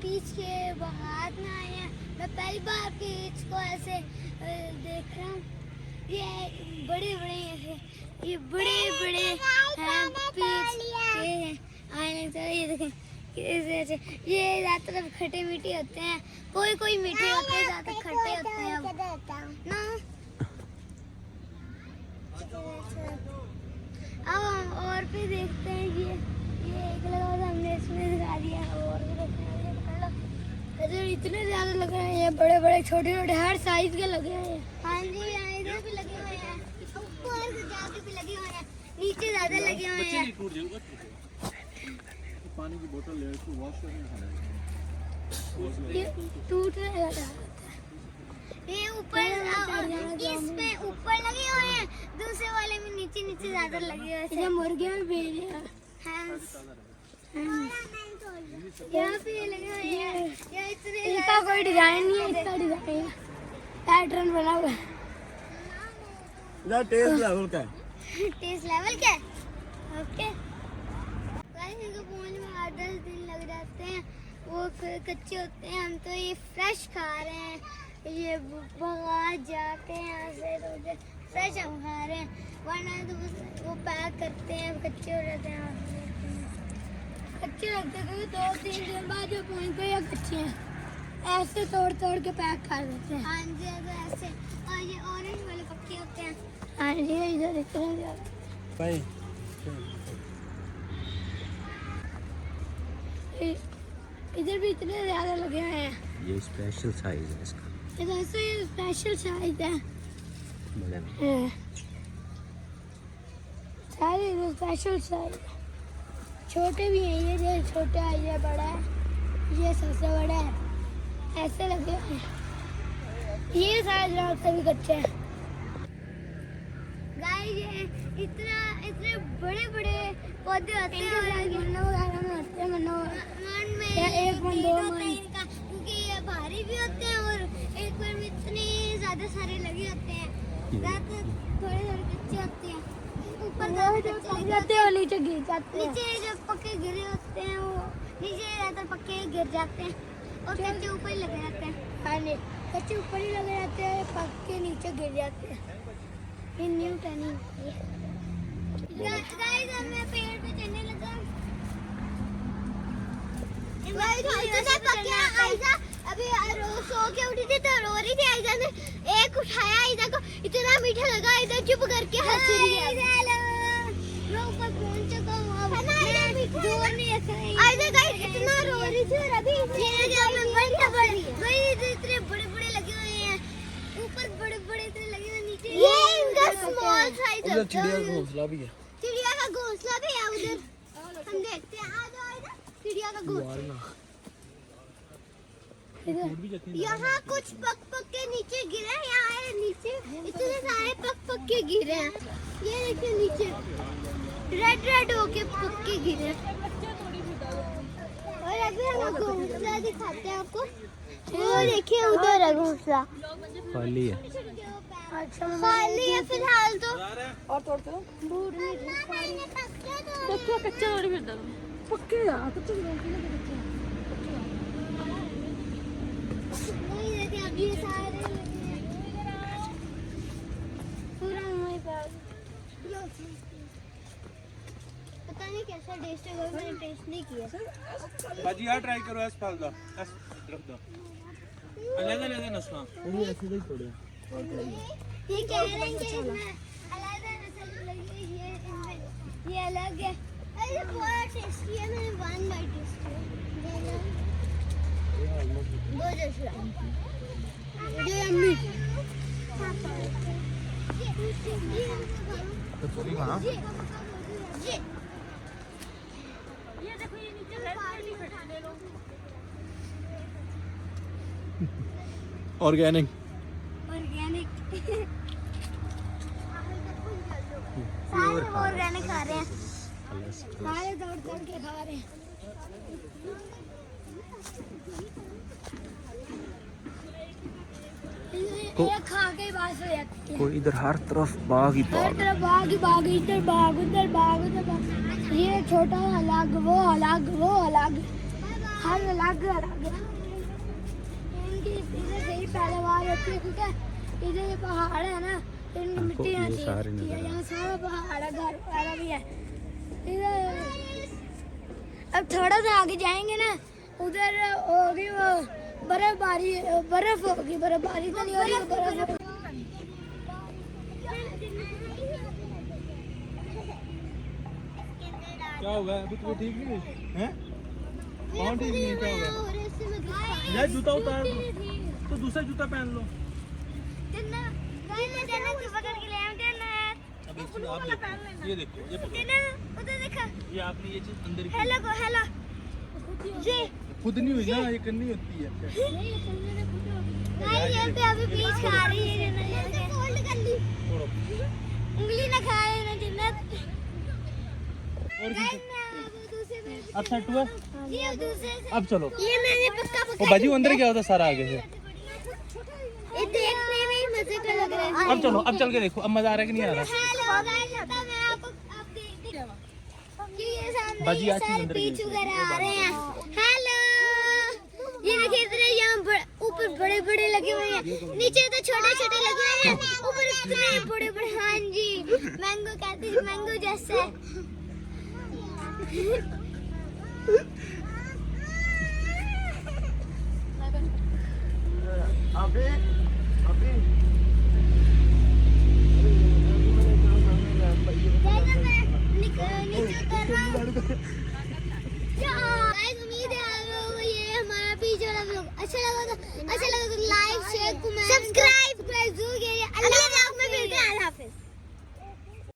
बीच के बाहर में आए हैं। मैं पहली बार बीच को ऐसे देख रहा हूँ। ये बड़े बड़े हैं बीच के आए हैं। ये देखें ये ज़्यादातर खट्टे मीठे होते हैं, कोई मीठे होते हैं, ज़्यादातर खट्टे होते हैं ना। अब हम और भी देखते हैं। ये एक लगा हुआ था, हमने इसमें दिखा दिया। और भी देखते हैं, इधर इतने ज़्यादा लगे हैं, ये बड़े बड़े छोटे छोटे हर साइज के लगे हैं। हाँ जी, यहाँ इधर भी लगे हुए हैं, ऊपर जाके भी लगे हुए हैं, नीचे ज़्यादा लगे हुए हैं। पानी की बोतल ले के वॉश करने ये टूटने लगा। ये ऊपर इसमें ऊपर लगे हुए हैं, दूसरे वाले में नीचे ज्यादा लगे हुए हैं। मुर्गियां भी हैं। यहाँ पे लगे हुए हैं। इनका कोई डिजाइन नहीं है, इसका डिजाइन पैटर्न बना हुआ है। टेस्ट लेवल का है। टेस्ट लेवल क्या है? ओके। इनको पहुँचने में 8-10 दिन लग जाते हैं, वो कच्चे होते हैं। हम तो ये फ्रेश खा रहे हैं, ये बाहर जाके यहाँ से तो फ्रेश हम खा रहे हैं, वरना तो वो पैक करते हैं, कच्चे हो जाते हैं। कच्चे रखते थे 2-3 दिन बाद जो पहुँचते हैं कच्चे हैं, ऐसे तोड़ के पैक कर देते हैं। हाँ जी, तो ऐसे। और ये ऑरेंज वाले पक्के होते हैं। हाँ जी, इधर इतने भाई इधर भी इतने ज्यादा लगे हुए हैं। ये स्पेशल साइज है इसका। इधर से स्पेशल साइज है। सारे इधर स्पेशल साइज। छोटे भी हैं, ये छोटा है, ये बड़ा है, ये सबसे बड़ा है, ऐसे लगे हुए हैं। ये साइज से भी कच्चे हैं। गाइस ये इतने बड़े पौधे होते हैं, मन्नो वगैरह में होते हैं, मन में या 1 मन 2 मन, क्योंकि ये भारी भी होते हैं और एक बार में इतने ज्यादा सारे लगे होते हैं। थोड़े कच्चे होते हैं, ऊपर जाते हैं और नीचे गिर जाते हैं। नीचे जो पक्के गिरे होते हैं वो नीचे ज्यादातर पक्के गिर जाते हैं और कच्चे ऊपर ही लगे रहते हैं। हाँ नहीं, कच्चे ऊपर ही लगे रहते हैं, पक्के नीचे गिर जाते हैं। ये न्यू टर्निंग है। गाइस अब मैं पेड़ पे चढ़ने लगा। अभी सो के उठी थी तो रो रही थी। आयजा ने एक उठाया, आयजा को इतना मीठा लगा, आयजा चुप करके हंस रही है। मैं ऊपर पहुंच चुका हूं, अब जोर नहीं रखा। आयजा गाइस इतना रो रही थी और अभी इतने बड़े लगे हुए हैं, ऊपर बड़े इतने लगे हुए, नीचे ये इनका स्मॉल साइज है। चिड़िया का घोंसला भी है। चिड़िया का घोंसला भी है उधर, हम देखते हैं। आ जाओ इधर, चिड़िया का घोंसला। यहाँ कुछ पक के नीचे गिरे हैं, यहाँ नीचे इतने सारे पक के गिरे हैं। ये देखिए नीचे रेड होके पक के गिरे। और अभी हम घोंसला दिखाते हैं आपको। वो देखिए उधर है घोंसला, खाली है। खाली है फिलहाल तो। और तोड़ते हो कच्चे थोड़ी फिर पक्के यार, कच्चे नहीं देखिए अब ये सारे पूरा हमारे पास। पता नहीं कैसा टेस्ट है, मैंने टेस्ट नहीं किया। बाजी यार ट्राई करो, ऐसे फाल दो, ऐसे रख दो। ले दे नस्मा। वो ऐसे ही तोड़े। ये कह रहे हैं कि इसमें अलग नस्ल लगी है, ये अलग है। अरे बहुत टेस्टी है, मैंने 1 बाइट टेस्ट किया। बहुत अच्छा है। ये अम्मी तो पूरी खाना। ये देखो, ये नीचे पानी बैठाने लो। ऑर्गेनिक सारे ऑर्गेनिक खा रहे हैं, सारे दौड़ के खा रहे हैं। ये खा के बात हो जाती है। कोई इधर हर तरफ बाग ही हर बाग। तरफ बाग ही बाग, इधर बाग उधर बाग उधर बाग। ये छोटा अलग, वो अलग। हर अलग अलग इनकी इधर सही पैदावार होती है क्योंकि इधर ये पहाड़ है ना तो इनकी मिट्टी यहाँ अच्छी है यहाँ सारा पहाड़ है घर वगैरह भी है इधर अब थोड़ा सा आगे जाएंगे ना उधर होगी वो बर्फबारी बर्फ होगी बर्फबारी तो नहीं हो रही बर्फ होगी। क्या होगा अभी तो ठीक नहीं है हैं? कौन ठीक नहीं है क्या होगा यार जूता उतार दो तो दूसरा जूता पहन लो अभी आप देखो ये देखो ये पकड़ो ये आपने ये चीज अंदर की हेलो ये खुद नहीं हुई ना ये करनी होती है नहीं ये पे अभी बीच खा रही है फोल्ड कर ली छोड़ो उंगली ना खाए ना जिन्नत और भी अब सेट हुआ ये दूसरे से अब चलो ये मैंने पक्का वो बाजी अंदर क्या होता सारा आगे से ये देखने में ही मजे का लग रहा है अब चलो अब चल के देखो अब मजा आ रहा है कि नहीं आ रहा हेलो गाइस मैं आपको अब देख ये सामने बाजी ये आज की सारे अंदर बीच गई। वगैरह आ रहे हैं हेलो ये देखिए इधर यहाँ ऊपर बड़े बड़े लगे हुए हैं नीचे तो छोटे छोटे लगे हुए हैं ऊपर इतने बड़े बड़े हाँ जी मैंगो कहते हैं मैंगो जैसे अभी